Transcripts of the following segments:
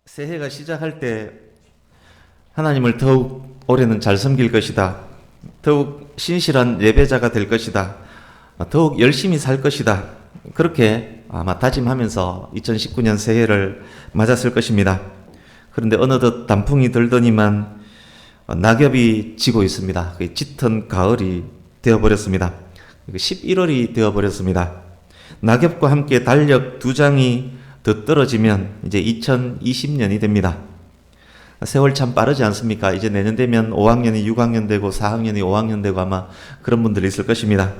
새해가 시작할 때 하나님을 더욱 올해는 잘 섬길 것이다. 더욱 신실한 예배자가 될 것이다. 더욱 열심히 살 것이다. 그렇게 아마 다짐하면서 2019년 새해를 맞았을 것입니다. 그런데 어느덧 단풍이 들더니만 낙엽이 지고 있습니다. 짙은 가을이 되어버렸습니다. 11월이 되어버렸습니다. 낙엽과 함께 달력 2장이 더 떨어지면 이제 2020년이 됩니다. 세월 참 빠르지 않습니까? 이제 내년 되면 5학년이 6학년 되고 4학년이 5학년 되고 아마 그런 분들이 있을 것입니다.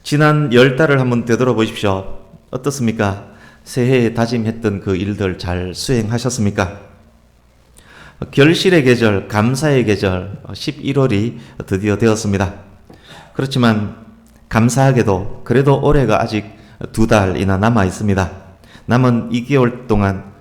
지난 10달을 한번 되돌아보십시오. 어떻습니까? 새해에 다짐했던 그 일들 잘 수행하셨습니까? 결실의 계절, 감사의 계절 11월이 드디어 되었습니다. 그렇지만 감사하게도 그래도 올해가 아직 2달이나 남아 있습니다. 남은 2개월 동안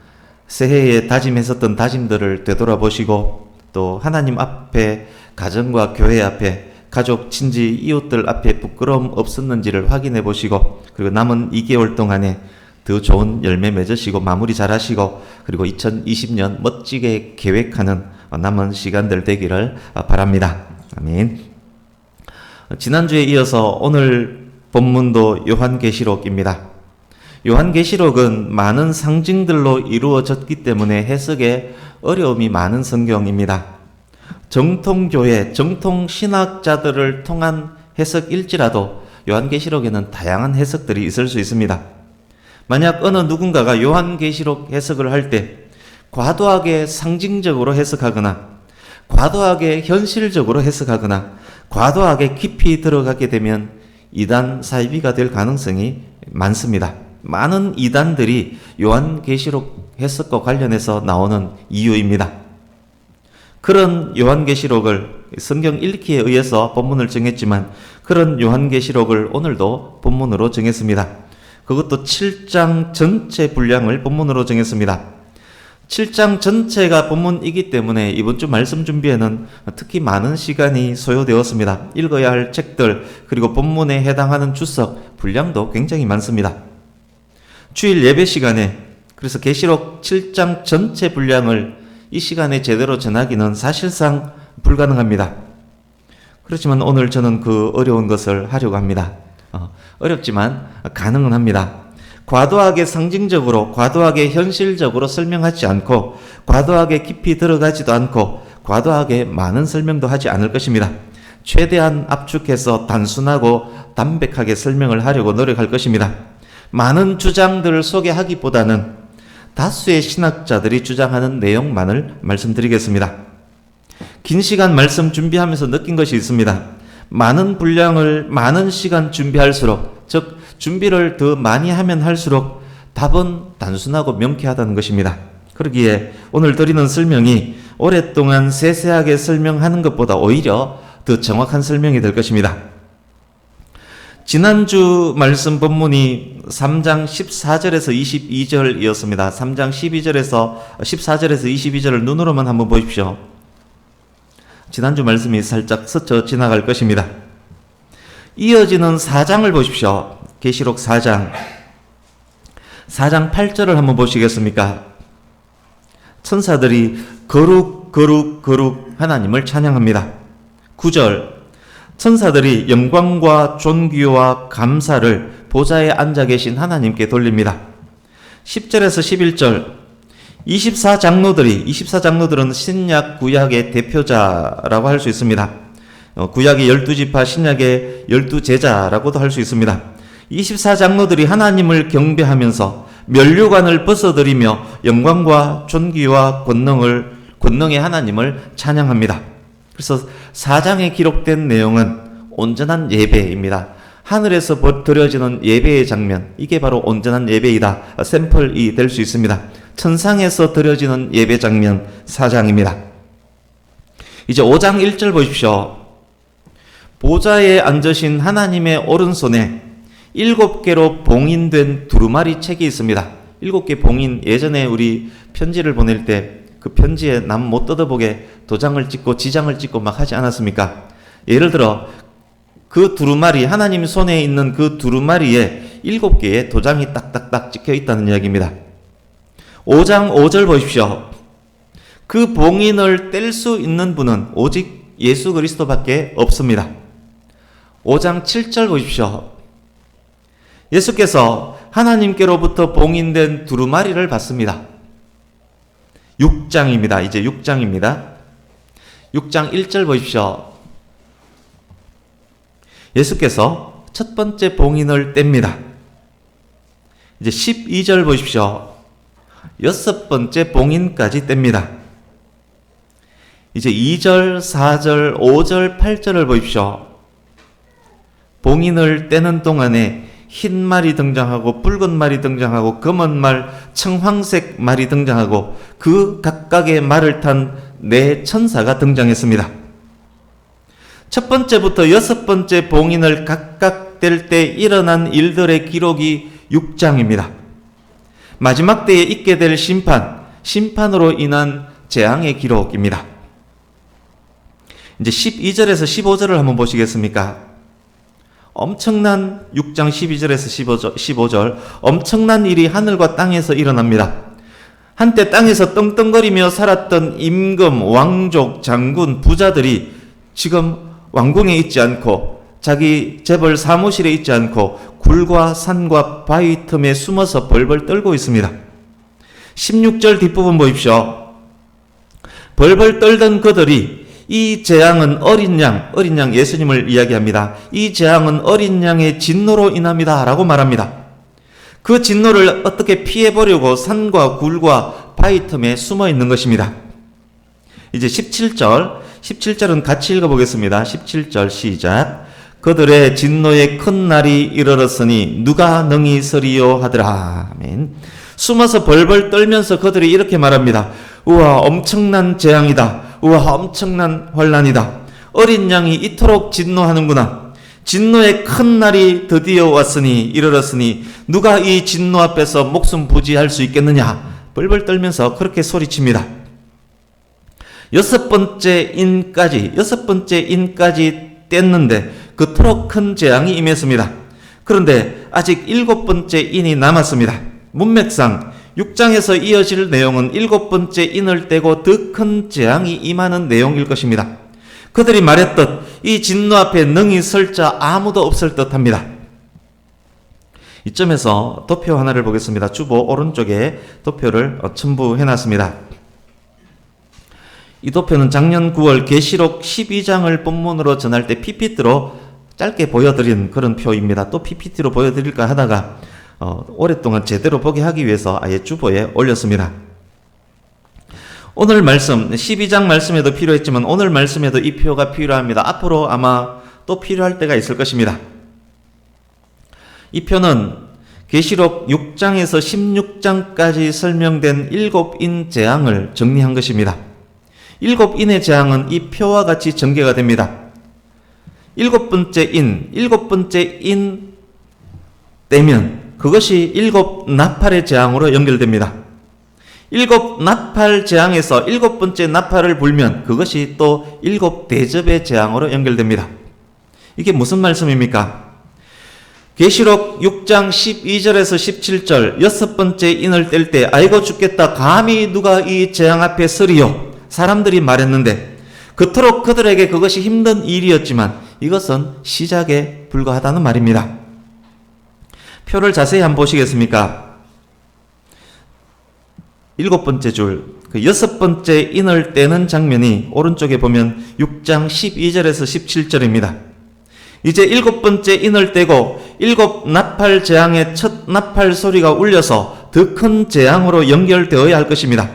새해에 다짐했었던 다짐들을 되돌아보시고 또 하나님 앞에, 가정과 교회 앞에, 가족, 친지, 이웃들 앞에 부끄러움 없었는지를 확인해 보시고 그리고 남은 2개월 동안에 더 좋은 열매 맺으시고 마무리 잘 하시고 그리고 2020년 멋지게 계획하는 남은 시간들 되기를 바랍니다. 아멘. 지난주에 이어서 오늘 본문도 요한계시록입니다. 요한계시록은 많은 상징들로 이루어졌기 때문에 해석에 어려움이 많은 성경입니다. 정통교회, 정통신학자들을 통한 해석일지라도 요한계시록에는 다양한 해석들이 있을 수 있습니다. 만약 어느 누군가가 요한계시록 해석을 할 때 과도하게 상징적으로 해석하거나 과도하게 현실적으로 해석하거나 과도하게 깊이 들어가게 되면 이단 사이비가 될 가능성이 많습니다. 많은 이단들이 요한계시록 해석과 관련해서 나오는 이유입니다. 그런 요한계시록을 성경 읽기에 의해서 본문을 정했지만 그런 요한계시록을 오늘도 본문으로 정했습니다. 그것도 7장 전체 분량을 본문으로 정했습니다. 7장 전체가 본문이기 때문에 이번 주 말씀 준비에는 특히 많은 시간이 소요되었습니다. 읽어야 할 책들 그리고 본문에 해당하는 주석 분량도 굉장히 많습니다. 주일 예배 시간에 그래서 계시록 7장 전체 분량을 이 시간에 제대로 전하기는 사실상 불가능합니다. 그렇지만 오늘 저는 그 어려운 것을 하려고 합니다. 어렵지만 가능은 합니다. 과도하게 상징적으로, 과도하게 현실적으로 설명하지 않고, 과도하게 깊이 들어가지도 않고, 과도하게 많은 설명도 하지 않을 것입니다. 최대한 압축해서 단순하고 담백하게 설명을 하려고 노력할 것입니다. 많은 주장들을 소개하기보다는 다수의 신학자들이 주장하는 내용만을 말씀드리겠습니다. 긴 시간 말씀 준비하면서 느낀 것이 있습니다. 많은 분량을 많은 시간 준비할수록, 즉 준비를 더 많이 하면 할수록 답은 단순하고 명쾌하다는 것입니다. 그러기에 오늘 드리는 설명이 오랫동안 세세하게 설명하는 것보다 오히려 더 정확한 설명이 될 것입니다. 지난주 말씀 본문이 3장 14절에서 22절이었습니다. 3장 14절에서 22절을 눈으로만 한번 보십시오. 지난주 말씀이 살짝 스쳐 지나갈 것입니다. 이어지는 4장을 보십시오. 계시록 4장 8절을 한번 보시겠습니까? 천사들이 거룩 거룩 거룩 하나님을 찬양합니다. 9절 천사들이 영광과 존귀와 감사를 보좌에 앉아 계신 하나님께 돌립니다. 10절에서 11절 24장로들은 신약 구약의 대표자라고 할 수 있습니다. 구약의 12지파, 신약의 12제자라고도 할 수 있습니다. 24장로들이 하나님을 경배하면서 면류관을 벗어들이며 영광과 존귀와 권능의 하나님을 찬양합니다. 그래서 4장에 기록된 내용은 온전한 예배입니다. 하늘에서 드려지는 예배의 장면, 이게 바로 온전한 예배이다. 샘플이 될 수 있습니다. 천상에서 드려지는 예배 장면 4장입니다. 이제 5장 1절 보십시오. 보좌에 앉으신 하나님의 오른손에 7개로 봉인된 두루마리 책이 있습니다. 7개 봉인, 예전에 우리 편지를 보낼 때 그 편지에 남 못 뜯어보게 도장을 찍고 지장을 찍고 막 하지 않았습니까? 예를 들어 그 두루마리, 하나님 손에 있는 그 두루마리에 7개의 도장이 딱딱딱 찍혀 있다는 이야기입니다. 5장 5절 보십시오. 그 봉인을 뗄 수 있는 분은 오직 예수 그리스도밖에 없습니다. 5장 7절 보십시오. 예수께서 하나님께로부터 봉인된 두루마리를 받습니다. 6장입니다. 이제 6장입니다. 6장 1절 보십시오. 예수께서 첫 번째 봉인을 뗍니다. 이제 12절 보십시오. 여섯 번째 봉인까지 뗍니다. 이제 2절, 4절, 5절, 8절을 보십시오. 봉인을 떼는 동안에 흰 말이 등장하고 붉은 말이 등장하고 검은 말, 청황색 말이 등장하고 그 각각의 말을 탄 네 천사가 등장했습니다. 첫 번째부터 여섯 번째 봉인을 각각 뗄 때 일어난 일들의 기록이 6장입니다. 마지막 때에 있게 될 심판으로 인한 재앙의 기록입니다. 이제 12절에서 15절을 한번 보시겠습니까? 엄청난 6장 12절에서 15절 엄청난 일이 하늘과 땅에서 일어납니다. 한때 땅에서 떵떵거리며 살았던 임금, 왕족, 장군, 부자들이 지금 왕궁에 있지 않고 자기 재벌 사무실에 있지 않고 굴과 산과 바위 틈에 숨어서 벌벌 떨고 있습니다. 16절 뒷부분 보십시오. 벌벌 떨던 그들이 이 재앙은 어린 양 예수님을 이야기합니다. 이 재앙은 어린 양의 진노로 인합니다 라고 말합니다. 그 진노를 어떻게 피해보려고 산과 굴과 바위 틈에 숨어 있는 것입니다. 이제 17절은 같이 읽어보겠습니다. 17절 시작. 그들의 진노의 큰 날이 이르렀으니 누가 능히 서리요 하더라. 아멘. 숨어서 벌벌 떨면서 그들이 이렇게 말합니다. 우와, 엄청난 재앙이다. 우와, 엄청난 환난이다. 어린 양이 이토록 진노하는구나. 진노의 큰 날이 드디어 왔으니 이르렀으니 누가 이 진노 앞에서 목숨 부지할 수 있겠느냐. 벌벌 떨면서 그렇게 소리칩니다. 여섯 번째 인까지 뗐는데 그토록 큰 재앙이 임했습니다. 그런데 아직 일곱 번째 인이 남았습니다. 문맥상 6장에서 이어질 내용은 일곱 번째 인을 떼고 더 큰 재앙이 임하는 내용일 것입니다. 그들이 말했듯 이 진노 앞에 능히 설 자 아무도 없을 듯합니다. 이점에서 도표 하나를 보겠습니다. 주보 오른쪽에 도표를 첨부해놨습니다. 이 도표는 작년 9월 계시록 12장을 본문으로 전할 때 PPT로 짧게 보여드린 그런 표입니다. 또 PPT로 보여드릴까 하다가 오랫동안 제대로 보게 하기 위해서 아예 주보에 올렸습니다. 오늘 말씀, 12장 말씀에도 필요했지만 오늘 말씀에도 이 표가 필요합니다. 앞으로 아마 또 필요할 때가 있을 것입니다. 이 표는 계시록 6장에서 16장까지 설명된 일곱 인 재앙을 정리한 것입니다. 일곱 인의 재앙은 이 표와 같이 전개가 됩니다. 일곱 번째 인 떼면 그것이 일곱 나팔의 재앙으로 연결됩니다. 일곱 나팔 재앙에서 일곱 번째 나팔을 불면 그것이 또 일곱 대접의 재앙으로 연결됩니다. 이게 무슨 말씀입니까? 계시록 6장 12절에서 17절 여섯 번째 인을 뗄 때 아이고 죽겠다 감히 누가 이 재앙 앞에 서리요 사람들이 말했는데 그토록 그들에게 그것이 힘든 일이었지만 이것은 시작에 불과하다는 말입니다. 표를 자세히 한번 보시겠습니까? 일곱 번째 줄, 그 여섯 번째 인을 떼는 장면이 오른쪽에 보면 6장 12절에서 17절입니다. 이제 일곱 번째 인을 떼고 일곱 나팔 재앙의 첫 나팔 소리가 울려서 더 큰 재앙으로 연결되어야 할 것입니다.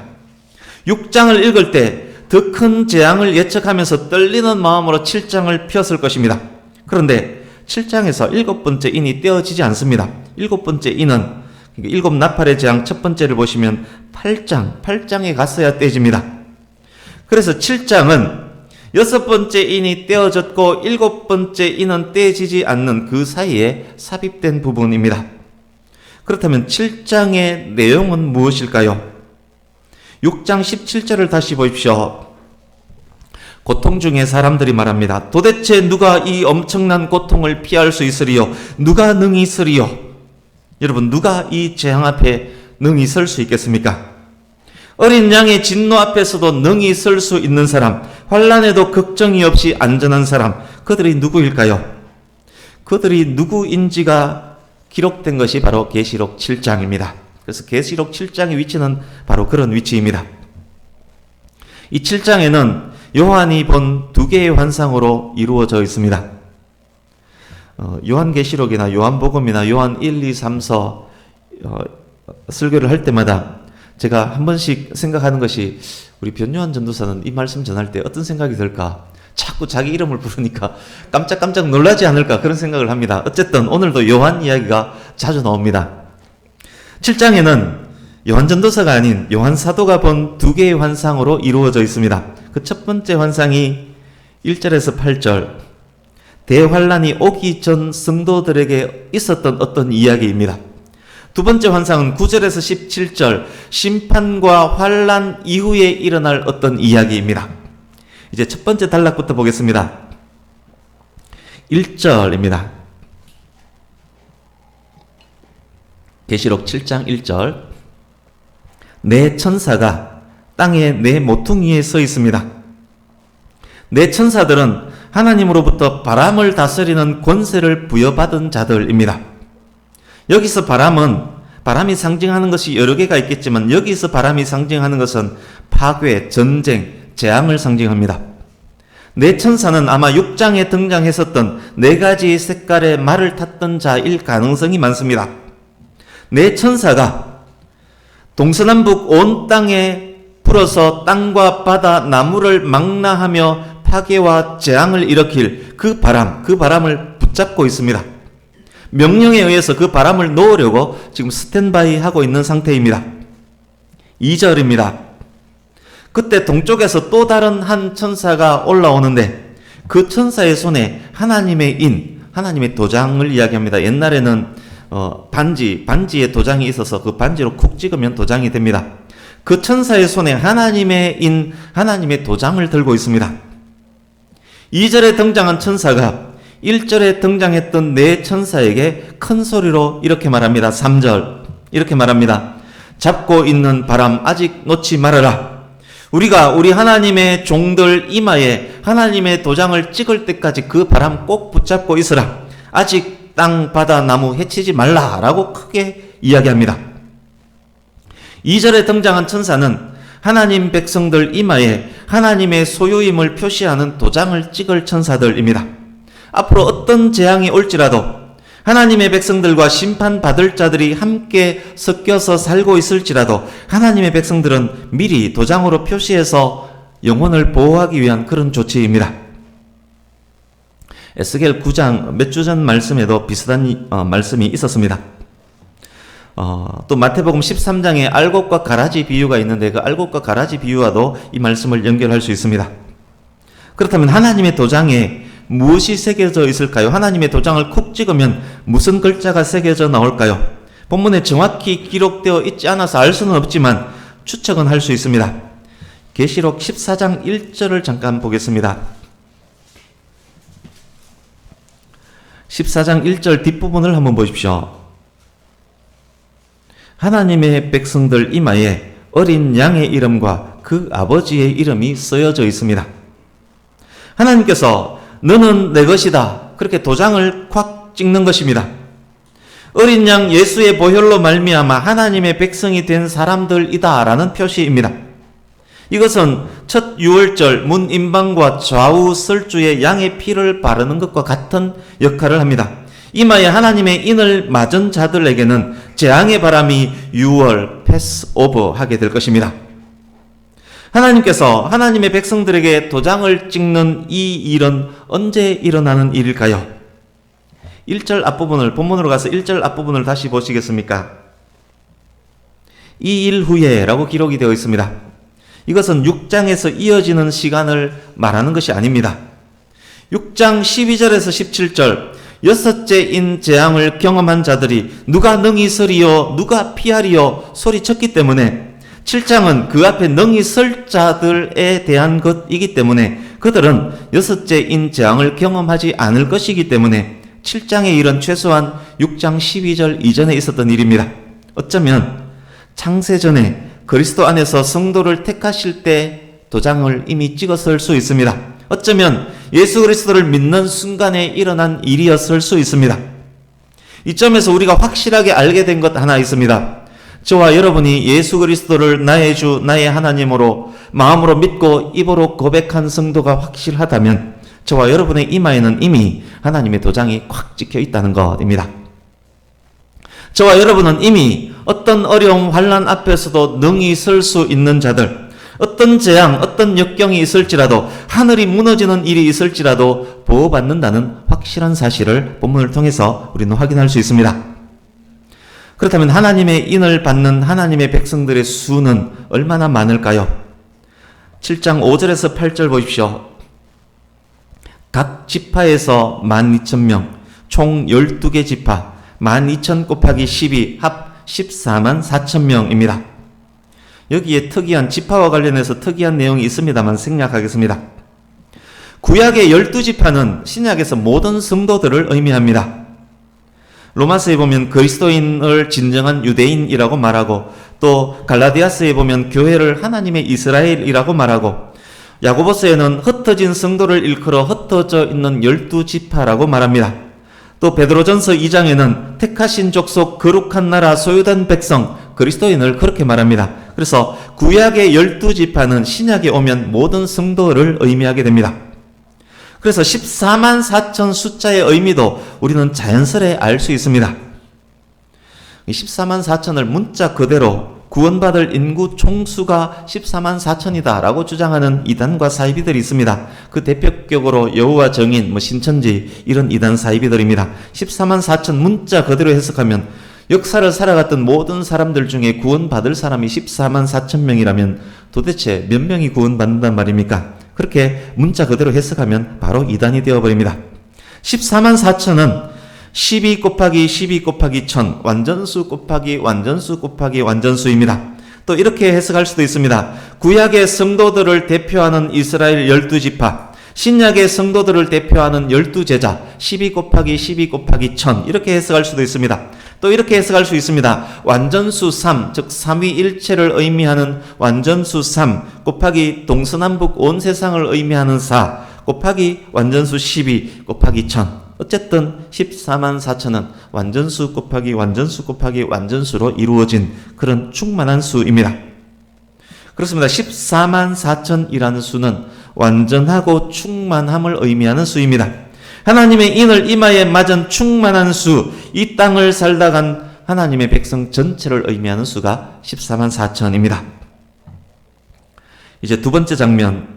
6장을 읽을 때 더 큰 재앙을 예측하면서 떨리는 마음으로 7장을 폈을 것입니다. 그런데 7장에서 일곱 번째 인이 떼어지지 않습니다. 일곱 번째 인은 일곱 나팔의 재앙 첫 번째를 보시면 8장에 갔어야 떼집니다. 그래서 7장은 여섯 번째 인이 떼어졌고 일곱 번째 인은 떼지지 않는 그 사이에 삽입된 부분입니다. 그렇다면 7장의 내용은 무엇일까요? 6장 17절을 다시 보십시오. 고통 중에 사람들이 말합니다. 도대체 누가 이 엄청난 고통을 피할 수 있으리요? 누가 능히 서리요? 여러분, 누가 이 재앙 앞에 능히 설 수 있겠습니까? 어린 양의 진노 앞에서도 능히 설 수 있는 사람, 환난에도 걱정이 없이 안전한 사람, 그들이 누구일까요? 그들이 누구인지가 기록된 것이 바로 계시록 7장입니다. 그래서 계시록 7장의 위치는 바로 그런 위치입니다. 이 7장에는 요한이 본 두 개의 환상으로 이루어져 있습니다. 요한계시록이나 요한복음이나 요한 1, 2, 3서 설교를 할 때마다 제가 한 번씩 생각하는 것이, 우리 변요한 전도사는 이 말씀 전할 때 어떤 생각이 들까? 자꾸 자기 이름을 부르니까 깜짝깜짝 놀라지 않을까? 그런 생각을 합니다. 어쨌든 오늘도 요한 이야기가 자주 나옵니다. 7장에는 요한 전도사가 아닌 요한 사도가 본 두 개의 환상으로 이루어져 있습니다. 그 첫 번째 환상이 1절에서 8절, 대환란이 오기 전 성도들에게 있었던 어떤 이야기입니다. 두 번째 환상은 9절에서 17절, 심판과 환란 이후에 일어날 어떤 이야기입니다. 이제 첫 번째 단락부터 보겠습니다. 1절입니다. 계시록 7장 1절. 내 천사가 땅에 내 모퉁이에 서 있습니다. 내 천사들은 하나님으로부터 바람을 다스리는 권세를 부여받은 자들입니다. 여기서 바람이 상징하는 것이 여러 개가 있겠지만, 여기서 바람이 상징하는 것은 파괴, 전쟁, 재앙을 상징합니다. 내 천사는 아마 6장에 등장했었던 네 가지 색깔의 말을 탔던 자일 가능성이 많습니다. 내 천사가 동서남북 온 땅에 불어서 땅과 바다, 나무를 망라하며 파괴와 재앙을 일으킬 그 바람을 붙잡고 있습니다. 명령에 의해서 그 바람을 놓으려고 지금 스탠바이 하고 있는 상태입니다. 2절입니다. 그때 동쪽에서 또 다른 한 천사가 올라오는데, 그 천사의 손에 하나님의 도장을 이야기합니다. 옛날에는 반지에 도장이 있어서 그 반지로 콕 찍으면 도장이 됩니다. 그 천사의 손에 하나님의 도장을 들고 있습니다. 2절에 등장한 천사가 1절에 등장했던 네 천사에게 큰 소리로 이렇게 말합니다. 3절 이렇게 말합니다. 잡고 있는 바람 아직 놓지 말아라. 우리가 우리 하나님의 종들 이마에 하나님의 도장을 찍을 때까지 그 바람 꼭 붙잡고 있으라. 아직 땅, 바다, 나무 해치지 말라라고 크게 이야기합니다. 2절에 등장한 천사는 하나님 백성들 이마에 하나님의 소유임을 표시하는 도장을 찍을 천사들입니다. 앞으로 어떤 재앙이 올지라도 하나님의 백성들과 심판받을 자들이 함께 섞여서 살고 있을지라도 하나님의 백성들은 미리 도장으로 표시해서 영혼을 보호하기 위한 그런 조치입니다. 에스겔 9장 몇 주 전 말씀에도 비슷한 말씀이 있었습니다. 또 마태복음 13장에 알곡과 가라지 비유가 있는데, 그 알곡과 가라지 비유와도 이 말씀을 연결할 수 있습니다. 그렇다면 하나님의 도장에 무엇이 새겨져 있을까요? 하나님의 도장을 콕 찍으면 무슨 글자가 새겨져 나올까요? 본문에 정확히 기록되어 있지 않아서 알 수는 없지만 추측은 할 수 있습니다. 계시록 14장 1절을 잠깐 보겠습니다. 14장 1절 뒷부분을 한번 보십시오. 하나님의 백성들 이마에 어린 양의 이름과 그 아버지의 이름이 쓰여져 있습니다. 하나님께서 너는 내 것이다, 그렇게 도장을 콱 찍는 것입니다. 어린 양 예수의 보혈로 말미암아 하나님의 백성이 된 사람들이다 라는 표시입니다. 이것은 첫 유월절 문임방과 좌우 설주에 양의 피를 바르는 것과 같은 역할을 합니다. 이마에 하나님의 인을 맞은 자들에게는 재앙의 바람이 유월 패스오버 하게 될 것입니다. 하나님께서 하나님의 백성들에게 도장을 찍는 이 일은 언제 일어나는 일일까요? 1절 앞부분을, 본문으로 가서 1절 앞부분을 다시 보시겠습니까? 이 일 후에 라고 기록이 되어 있습니다. 이것은 6장에서 이어지는 시간을 말하는 것이 아닙니다. 6장 12절에서 17절, 여섯째인 재앙을 경험한 자들이 누가 능히 서리요 누가 피하리요 소리쳤기 때문에 7장은 그 앞에 능히 설 자들에 대한 것이기 때문에 그들은 여섯째인 재앙을 경험하지 않을 것이기 때문에 7장의 일은 최소한 6장 12절 이전에 있었던 일입니다. 어쩌면 창세전에 그리스도 안에서 성도를 택하실 때 도장을 이미 찍었을 수 있습니다. 어쩌면 예수 그리스도를 믿는 순간에 일어난 일이었을 수 있습니다. 이 점에서 우리가 확실하게 알게 된 것 하나 있습니다. 저와 여러분이 예수 그리스도를 나의 주, 나의 하나님으로 마음으로 믿고 입으로 고백한 성도가 확실하다면 저와 여러분의 이마에는 이미 하나님의 도장이 꽉 찍혀 있다는 것입니다. 저와 여러분은 이미 어떤 어려움, 환난 앞에서도 능히 설 수 있는 자들, 어떤 재앙, 어떤 역경이 있을지라도, 하늘이 무너지는 일이 있을지라도 보호받는다는 확실한 사실을 본문을 통해서 우리는 확인할 수 있습니다. 그렇다면 하나님의 인을 받는 하나님의 백성들의 수는 얼마나 많을까요? 7장 5절에서 8절 보십시오. 각 지파에서 12,000명, 총 12개 지파, 12,000 곱하기 12, 합 144,4,000명입니다. 여기에 특이한 지파와 관련해서 특이한 내용이 있습니다만 생략하겠습니다. 구약의 12지파는 신약에서 모든 성도들을 의미합니다. 로마서에 보면 그리스도인을 진정한 유대인이라고 말하고, 또 갈라디아서에 보면 교회를 하나님의 이스라엘이라고 말하고, 야고보서에는 흩어진 성도를 일컬어 흩어져 있는 12지파라고 말합니다. 또 베드로전서 2장에는 택하신 족속, 거룩한 나라, 소유된 백성, 그리스도인을 그렇게 말합니다. 그래서 구약의 12지파는 신약에 오면 모든 성도를 의미하게 됩니다. 그래서 144,000 숫자의 의미도 우리는 자연스레 알 수 있습니다. 144,000을 문자 그대로 구원받을 인구 총수가 144,000이다 라고 주장하는 이단과 사이비들이 있습니다. 그 대표격으로 여호와 정인, 신천지 이런 이단 사이비들입니다. 144,000 문자 그대로 해석하면 역사를 살아갔던 모든 사람들 중에 구원받을 사람이 144,000명이라면 도대체 몇 명이 구원받는단 말입니까? 그렇게 문자 그대로 해석하면 바로 이단이 되어버립니다. 144,000은 12 곱하기 12 곱하기 1000, 완전수 곱하기 완전수 곱하기 완전수입니다. 또 이렇게 해석할 수도 있습니다. 구약의 성도들을 대표하는 이스라엘 12지파, 신약의 성도들을 대표하는 12제자, 12 곱하기 12 곱하기 1000, 이렇게 해석할 수도 있습니다. 또 이렇게 해석할 수 있습니다. 완전수 3, 즉 삼위일체를 의미하는 완전수 3 곱하기 동서남북 온 세상을 의미하는 4 곱하기 완전수 12 곱하기 1000. 어쨌든 144,000은 완전수 곱하기 완전수 곱하기 완전수로 이루어진 그런 충만한 수입니다. 그렇습니다. 144,000이라는 수는 완전하고 충만함을 의미하는 수입니다. 하나님의 인을 이마에 맞은 충만한 수, 이 땅을 살다 간 하나님의 백성 전체를 의미하는 수가 144,000입니다. 이제 두 번째 장면,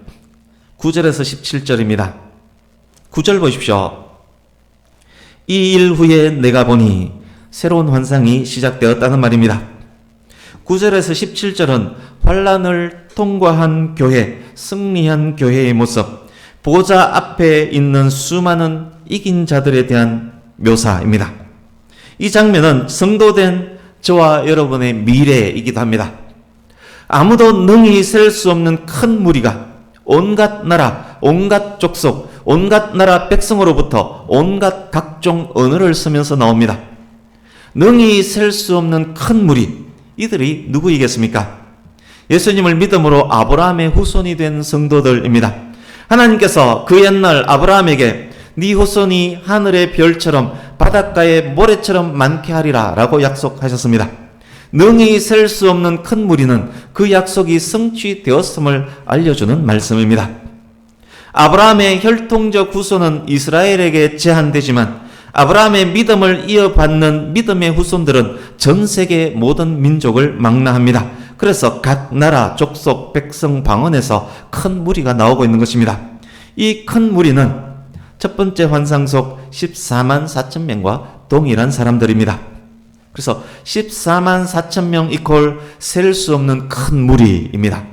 9절에서 17절입니다. 9절 보십시오. 이 일 후에 내가 보니 새로운 환상이 시작되었다는 말입니다. 9절에서 17절은 환란을 통과한 교회, 승리한 교회의 모습, 보좌 앞에 있는 수많은 이긴 자들에 대한 묘사입니다. 이 장면은 성도된 저와 여러분의 미래이기도 합니다. 아무도 능히 셀 수 없는 큰 무리가 온갖 나라, 온갖 족속, 온갖 나라 백성으로부터 온갖 각종 언어를 쓰면서 나옵니다. 능히 셀 수 없는 큰 무리, 이들이 누구이겠습니까? 예수님을 믿음으로 아브라함의 후손이 된 성도들입니다. 하나님께서 그 옛날 아브라함에게 네 후손이 하늘의 별처럼 바닷가의 모래처럼 많게 하리라 라고 약속하셨습니다. 능히 셀 수 없는 큰 무리는 그 약속이 성취되었음을 알려주는 말씀입니다. 아브라함의 혈통적 후손은 이스라엘에게 제한되지만 아브라함의 믿음을 이어받는 믿음의 후손들은 전 세계 모든 민족을 망라합니다. 그래서 각 나라, 족속, 백성, 방언에서 큰 무리가 나오고 있는 것입니다. 이 큰 무리는 첫 번째 환상 속 144,000명과 동일한 사람들입니다. 그래서 144,000명 이퀄 셀 수 없는 큰 무리입니다.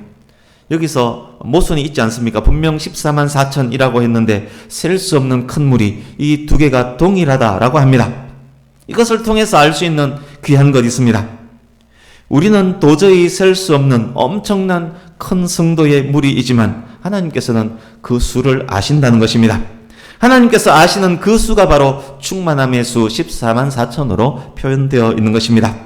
여기서 모순이 있지 않습니까? 분명 144,000이라고 했는데 셀 수 없는 큰 무리, 이 두 개가 동일하다라고 합니다. 이것을 통해서 알 수 있는 귀한 것이 있습니다. 우리는 도저히 셀 수 없는 엄청난 큰 성도의 무리이지만 하나님께서는 그 수를 아신다는 것입니다. 하나님께서 아시는 그 수가 바로 충만함의 수 144,000으로 표현되어 있는 것입니다.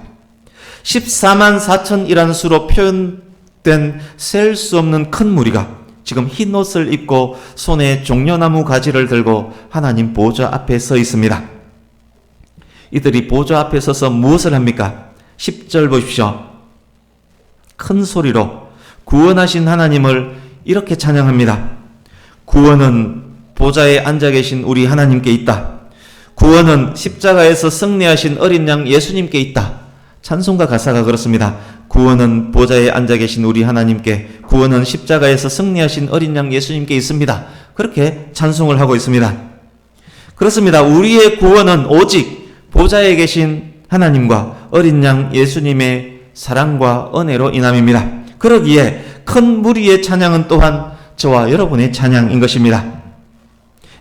14만 4천이라는 수로 표현된 셀 수 없는 큰 무리가 지금 흰 옷을 입고 손에 종려나무 가지를 들고 하나님 보좌 앞에 서 있습니다. 이들이 보좌 앞에 서서 무엇을 합니까? 10절 보십시오. 큰 소리로 구원하신 하나님을 이렇게 찬양합니다. 구원은 보좌에 앉아 계신 우리 하나님께 있다. 구원은 십자가에서 승리하신 어린 양 예수님께 있다. 찬송가 가사가 그렇습니다. 구원은 보좌에 앉아 계신 우리 하나님께, 구원은 십자가에서 승리하신 어린 양 예수님께 있습니다. 그렇게 찬송을 하고 있습니다. 그렇습니다. 우리의 구원은 오직 보좌에 계신 하나님과 어린 양 예수님의 사랑과 은혜로 인함입니다. 그러기에 큰 무리의 찬양은 또한 저와 여러분의 찬양인 것입니다.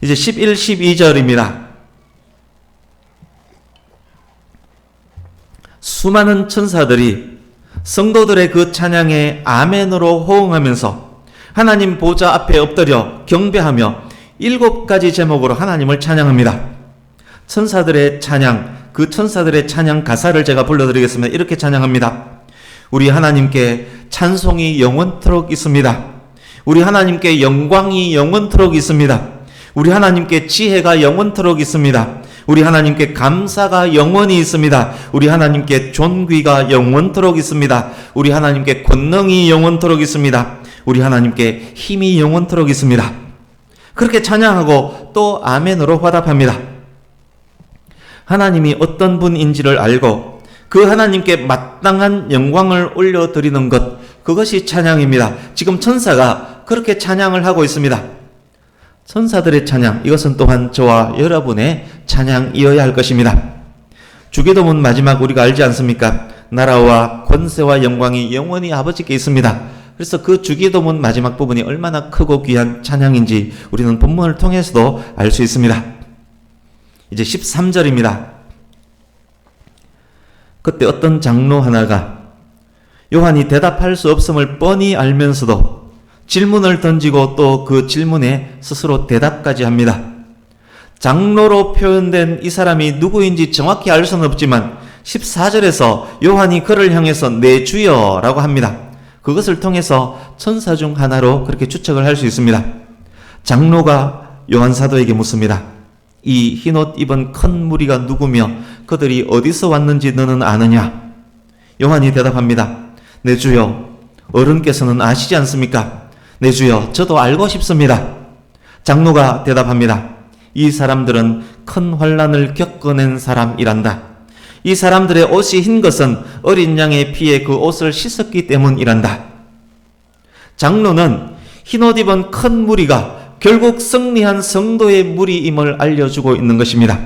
이제 11, 12절입니다. 수많은 천사들이 성도들의 그 찬양에 아멘으로 호응하면서 하나님 보좌 앞에 엎드려 경배하며 7가지 제목으로 하나님을 찬양합니다. 천사들의 찬양, 그 천사들의 찬양 가사를 제가 불러드리겠습니다. 이렇게 찬양합니다. 우리 하나님께 찬송이 영원토록 있습니다. 우리 하나님께 영광이 영원토록 있습니다. 우리 하나님께 지혜가 영원토록 있습니다. 우리 하나님께 감사가 영원히 있습니다. 우리 하나님께 존귀가 영원토록 있습니다. 우리 하나님께 권능이 영원토록 있습니다. 우리 하나님께 힘이 영원토록 있습니다. 그렇게 찬양하고 또 아멘으로 화답합니다. 하나님이 어떤 분인지를 알고 그 하나님께 마땅한 영광을 올려드리는 것, 그것이 찬양입니다. 지금 천사가 그렇게 찬양을 하고 있습니다. 천사들의 찬양, 이것은 또한 저와 여러분의 찬양이어야 할 것입니다. 주기도문 마지막 우리가 알지 않습니까? 나라와 권세와 영광이 영원히 아버지께 있습니다. 그래서 그 주기도문 마지막 부분이 얼마나 크고 귀한 찬양인지 우리는 본문을 통해서도 알 수 있습니다. 이제 13절입니다. 그때 어떤 장로 하나가 요한이 대답할 수 없음을 뻔히 알면서도 질문을 던지고 또 그 질문에 스스로 대답까지 합니다. 장로로 표현된 이 사람이 누구인지 정확히 알 수는 없지만 14절에서 요한이 그를 향해서 내 주여라고 합니다. 그것을 통해서 천사 중 하나로 그렇게 추측을 할 수 있습니다. 장로가 요한 사도에게 묻습니다. 이 흰옷 입은 큰 무리가 누구며 그들이 어디서 왔는지 너는 아느냐? 요한이 대답합니다. 내 주여, 어른께서는 아시지 않습니까? 내 주여, 저도 알고 싶습니다. 장로가 대답합니다. 이 사람들은 큰 환난을 겪어낸 사람이란다. 이 사람들의 옷이 흰 것은 어린 양의 피에 그 옷을 씻었기 때문이란다. 장로는 흰옷 입은 큰 무리가 결국 승리한 성도의 무리임을 알려주고 있는 것입니다.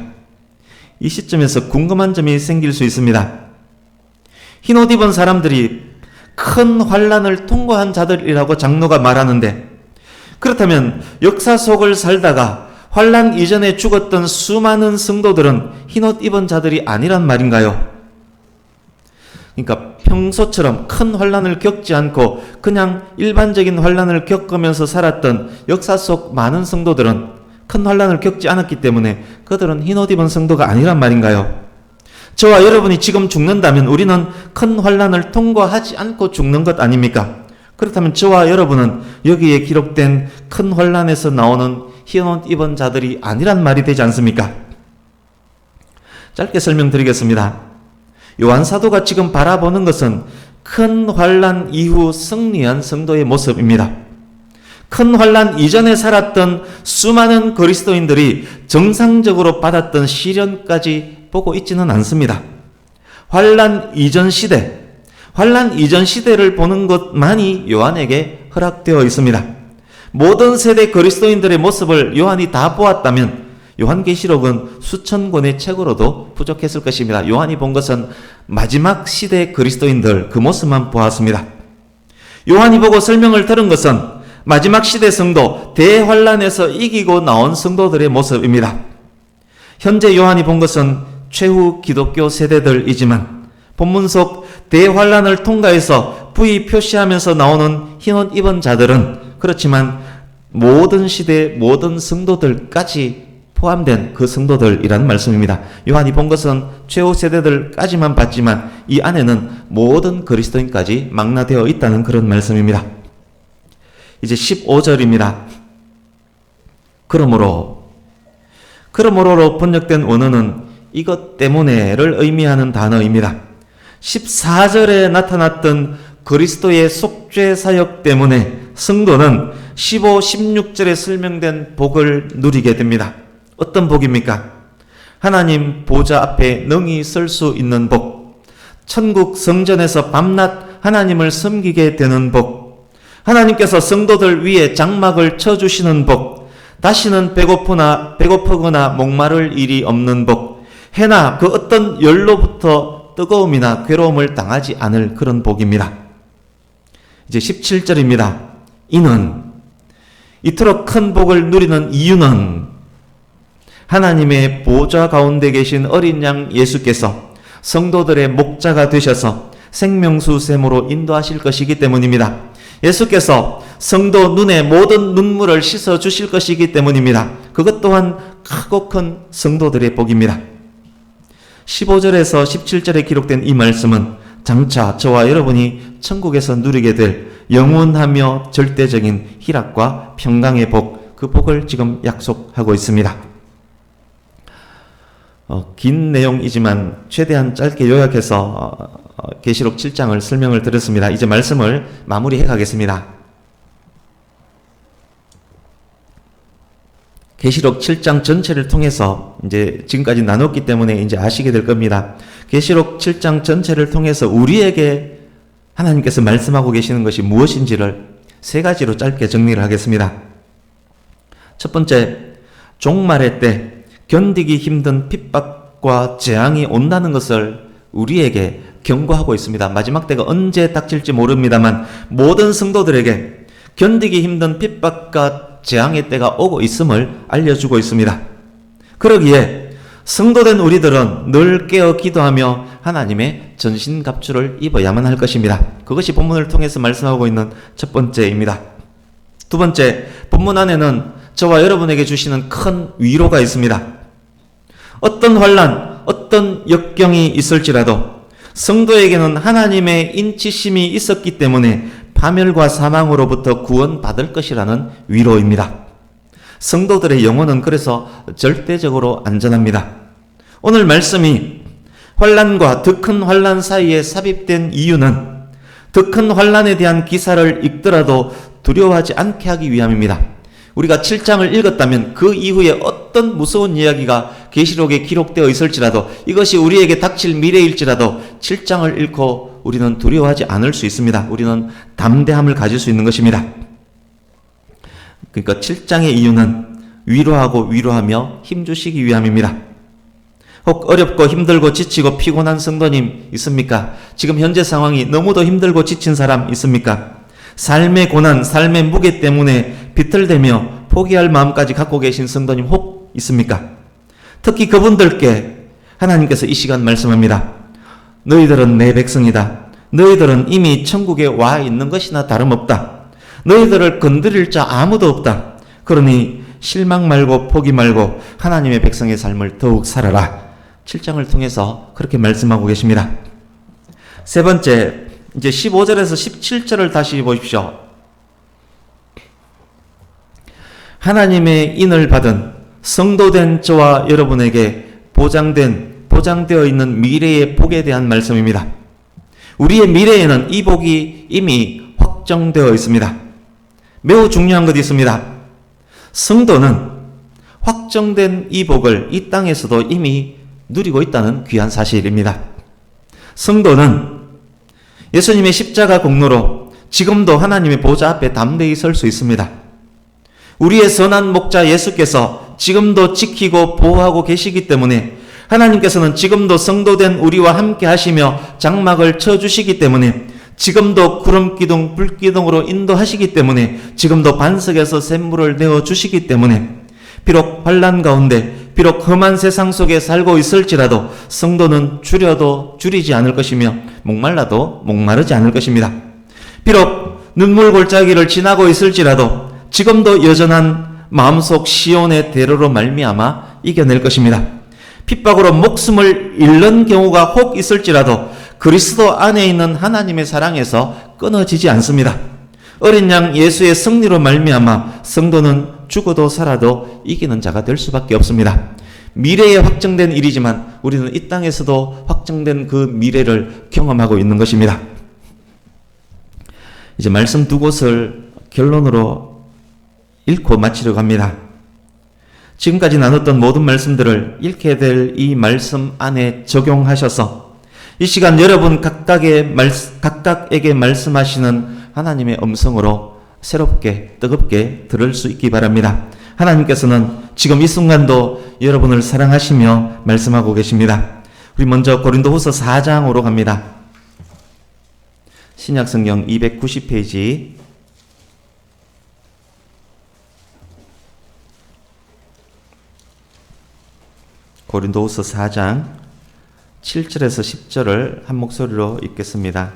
이 시점에서 궁금한 점이 생길 수 있습니다. 흰옷 입은 사람들이 큰 환난을 통과한 자들이라고 장로가 말하는데, 그렇다면 역사 속을 살다가 환난 이전에 죽었던 수많은 성도들은 흰옷 입은 자들이 아니란 말인가요? 그러니까 평소처럼 큰 환난을 겪지 않고 그냥 일반적인 환난을 겪으면서 살았던 역사 속 많은 성도들은 큰 환난을 겪지 않았기 때문에 그들은 흰옷 입은 성도가 아니란 말인가요? 저와 여러분이 지금 죽는다면 우리는 큰 환난을 통과하지 않고 죽는 것 아닙니까? 그렇다면 저와 여러분은 여기에 기록된 큰 환난에서 나오는 흰옷 입은 자들이 아니란 말이 되지 않습니까? 짧게 설명드리겠습니다. 요한 사도가 지금 바라보는 것은 큰 환난 이후 승리한 성도의 모습입니다. 큰 환난 이전에 살았던 수많은 그리스도인들이 정상적으로 받았던 시련까지 보고 있지는 않습니다. 환난 이전 시대를 보는 것만이 요한에게 허락되어 있습니다. 모든 세대 그리스도인들의 모습을 요한이 다 보았다면 요한계시록은 수천 권의 책으로도 부족했을 것입니다. 요한이 본 것은 마지막 시대 그리스도인들 그 모습만 보았습니다. 요한이 보고 설명을 들은 것은 마지막 시대 성도, 대환란에서 이기고 나온 성도들의 모습입니다. 현재 요한이 본 것은 최후 기독교 세대들이지만 본문 속 대환란을 통과해서 부위 표시하면서 나오는 흰옷 입은 자들은 그렇지만 모든 시대 모든 성도들까지 포함된 그 성도들이라는 말씀입니다. 요한이 본 것은 최후 세대들까지만 봤지만 이 안에는 모든 그리스도인까지 망라되어 있다는 그런 말씀입니다. 이제 15절입니다. 그러므로로 번역된 원어는 이것 때문에를 의미하는 단어입니다. 14절에 나타났던 그리스도의 속죄 사역 때문에 성도는 15, 16절에 설명된 복을 누리게 됩니다. 어떤 복입니까? 하나님 보좌 앞에 능히 설 수 있는 복, 천국 성전에서 밤낮 하나님을 섬기게 되는 복, 하나님께서 성도들 위에 장막을 쳐주시는 복, 다시는 배고프거나 목마를 일이 없는 복, 해나 그 어떤 열로부터 뜨거움이나 괴로움을 당하지 않을 그런 복입니다. 이제 17절입니다. 이토록 큰 복을 누리는 이유는 하나님의 보좌 가운데 계신 어린 양 예수께서 성도들의 목자가 되셔서 생명수 샘으로 인도하실 것이기 때문입니다. 예수께서 성도 눈에 모든 눈물을 씻어 주실 것이기 때문입니다. 그것 또한 크고 큰 성도들의 복입니다. 15절에서 17절에 기록된 이 말씀은 장차 저와 여러분이 천국에서 누리게 될 영원하며 절대적인 희락과 평강의 복, 그 복을 지금 약속하고 있습니다. 긴 내용이지만 최대한 짧게 요약해서 계시록 7장을 설명을 드렸습니다. 이제 말씀을 마무리해 가겠습니다. 계시록 7장 전체를 통해서 이제 지금까지 나눴기 때문에 이제 아시게 될 겁니다. 계시록 7장 전체를 통해서 우리에게 하나님께서 말씀하고 계시는 것이 무엇인지를 세 가지로 짧게 정리를 하겠습니다. 첫 번째, 종말의 때 견디기 힘든 핍박과 재앙이 온다는 것을 우리에게 경고하고 있습니다. 마지막 때가 언제 닥칠지 모릅니다만 모든 성도들에게 견디기 힘든 핍박과 재앙의 때가 오고 있음을 알려주고 있습니다. 그러기에 성도된 우리들은 늘 깨어 기도하며 하나님의 전신갑주를 입어야만 할 것입니다. 그것이 본문을 통해서 말씀하고 있는 첫 번째입니다. 두 번째, 본문 안에는 저와 여러분에게 주시는 큰 위로가 있습니다. 어떤 환난, 어떤 역경이 있을지라도 성도에게는 하나님의 인치심이 있었기 때문에 파멸과 사망으로부터 구원받을 것이라는 위로입니다. 성도들의 영혼은 그래서 절대적으로 안전합니다. 오늘 말씀이 환난과 더 큰 환난 사이에 삽입된 이유는 더 큰 환난에 대한 기사를 읽더라도 두려워하지 않게 하기 위함입니다. 우리가 7장을 읽었다면 그 이후에 어떤 무서운 이야기가 계시록에 기록되어 있을지라도 이것이 우리에게 닥칠 미래일지라도 7장을 읽고 우리는 두려워하지 않을 수 있습니다. 우리는 담대함을 가질 수 있는 것입니다. 그러니까 7장의 이유는 위로하며 힘주시기 위함입니다. 혹 어렵고 힘들고 지치고 피곤한 성도님 있습니까? 지금 현재 상황이 너무도 힘들고 지친 사람 있습니까? 삶의 고난, 삶의 무게 때문에 비틀대며 포기할 마음까지 갖고 계신 성도님 혹 있습니까? 특히 그분들께 하나님께서 이 시간 말씀합니다. 너희들은 내 백성이다. 너희들은 이미 천국에 와 있는 것이나 다름없다. 너희들을 건드릴 자 아무도 없다. 그러니 실망 말고 포기 말고 하나님의 백성의 삶을 더욱 살아라. 7장을 통해서 그렇게 말씀하고 계십니다. 세 번째, 이제 15절에서 17절을 다시 보십시오. 하나님의 인을 받은 성도된 저와 여러분에게 보장되어 있는 미래의 복에 대한 말씀입니다. 우리의 미래에는 이 복이 이미 확정되어 있습니다. 매우 중요한 것이 있습니다. 성도는 확정된 이 복을 이 땅에서도 이미 누리고 있다는 귀한 사실입니다. 성도는 예수님의 십자가 공로로 지금도 하나님의 보좌 앞에 담대히 설 수 있습니다. 우리의 선한 목자 예수께서 지금도 지키고 보호하고 계시기 때문에 하나님께서는 지금도 성도된 우리와 함께 하시며 장막을 쳐주시기 때문에 지금도 구름기둥, 불기둥으로 인도하시기 때문에 지금도 반석에서 샘물을 내어주시기 때문에 비록 환난 가운데 비록 험한 세상 속에 살고 있을지라도 성도는 줄여도 줄이지 않을 것이며 목말라도 목마르지 않을 것입니다. 비록 눈물 골짜기를 지나고 있을지라도 지금도 여전한 마음속 시온의 대로로 말미암아 이겨낼 것입니다. 핍박으로 목숨을 잃는 경우가 혹 있을지라도 그리스도 안에 있는 하나님의 사랑에서 끊어지지 않습니다. 어린 양 예수의 승리로 말미암아 성도는 죽어도 살아도 이기는 자가 될 수밖에 없습니다. 미래에 확정된 일이지만 우리는 이 땅에서도 확정된 그 미래를 경험하고 있는 것입니다. 이제 말씀 두 곳을 결론으로 읽고 마치려고 합니다. 지금까지 나눴던 모든 말씀들을 읽게 될 이 말씀 안에 적용하셔서 이 시간 여러분 각각에게 말씀하시는 하나님의 음성으로 새롭게 뜨겁게 들을 수 있기 바랍니다. 하나님께서는 지금 이 순간도 여러분을 사랑하시며 말씀하고 계십니다. 우리 먼저 고린도후서 4장으로 갑니다. 신약성경 290페이지 고린도후서 4장 7절에서 10절을 한 목소리로 읽겠습니다.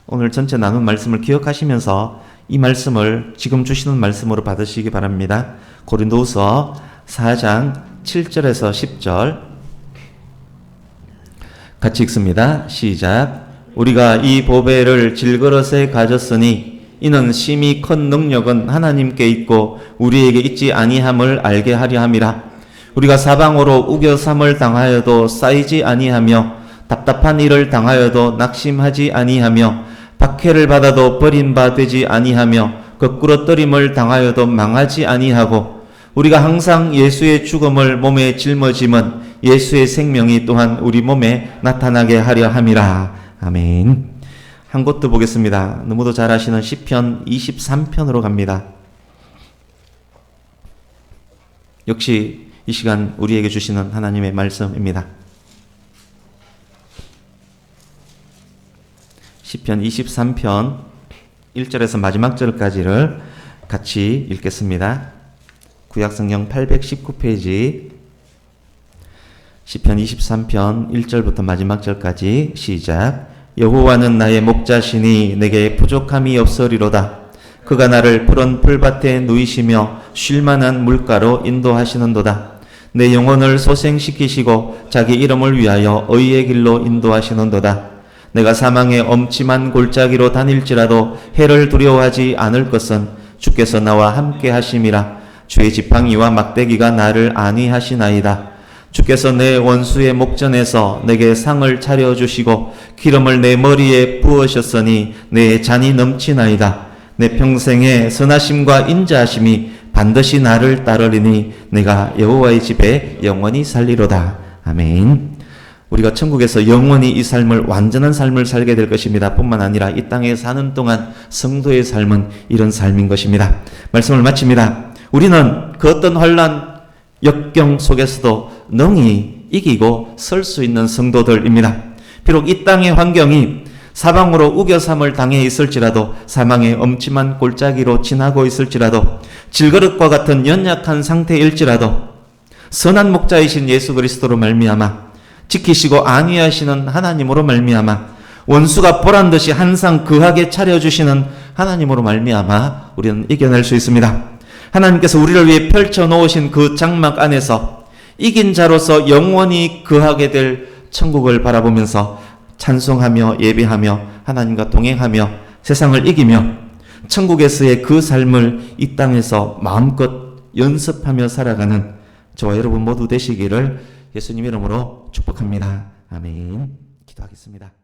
오늘 전체 나눈 말씀을 기억하시면서 이 말씀을 지금 주시는 말씀으로 받으시기 바랍니다. 고린도후서 4장 7절에서 10절 같이 읽습니다. 시작. 우리가 이 보배를 질그릇에 가졌으니 이는 심히 큰 능력은 하나님께 있고 우리에게 있지 아니함을 알게 하려 함이라. 우리가 사방으로 우겨삼을 당하여도 쌓이지 아니하며 답답한 일을 당하여도 낙심하지 아니하며 박해를 받아도 버림바 되지 아니하며 거꾸로 떨림을 당하여도 망하지 아니하고 우리가 항상 예수의 죽음을 몸에 짊어짐은 예수의 생명이 또한 우리 몸에 나타나게 하려 함이라. 아멘. 한 곳 더 보겠습니다. 너무도 잘 아시는 시편 23편으로 갑니다. 역시 이 시간 우리에게 주시는 하나님의 말씀입니다. 시편 23편 1절에서 마지막 절까지를 같이 읽겠습니다. 구약성경 819페이지 시편 23편 1절부터 마지막 절까지 시작. 여호와는 나의 목자시니 내게 부족함이 없으리로다. 그가 나를 푸른 풀밭에 누이시며 쉴만한 물가로 인도하시는도다. 내 영혼을 소생시키시고 자기 이름을 위하여 의의 길로 인도하시는도다. 내가 사망의 엄침한 골짜기로 다닐지라도 해를 두려워하지 않을 것은 주께서 나와 함께 하심이라. 주의 지팡이와 막대기가 나를 안위하시나이다. 주께서 내 원수의 목전에서 내게 상을 차려주시고 기름을 내 머리에 부으셨으니 내 잔이 넘치나이다. 내 평생의 선하심과 인자하심이 반드시 나를 따르리니 내가 여호와의 집에 영원히 살리로다. 아멘. 우리가 천국에서 영원히 이 삶을 완전한 삶을 살게 될 것입니다. 뿐만 아니라 이 땅에 사는 동안 성도의 삶은 이런 삶인 것입니다. 말씀을 마칩니다. 우리는 그 어떤 환난 역경 속에서도 능히 이기고 설 수 있는 성도들입니다. 비록 이 땅의 환경이 사방으로 우겨삼을 당해 있을지라도 사망의 엄침한 골짜기로 지나고 있을지라도 질그릇과 같은 연약한 상태일지라도 선한 목자이신 예수 그리스도로 말미암아 지키시고 안위하시는 하나님으로 말미암아 원수가 보란듯이 항상 그하게 차려주시는 하나님으로 말미암아 우리는 이겨낼 수 있습니다. 하나님께서 우리를 위해 펼쳐놓으신 그 장막 안에서 이긴 자로서 영원히 거하게 될 천국을 바라보면서 찬송하며 예배하며 하나님과 동행하며 세상을 이기며 천국에서의 그 삶을 이 땅에서 마음껏 연습하며 살아가는 저와 여러분 모두 되시기를 예수님 이름으로 축복합니다. 아멘. 기도하겠습니다.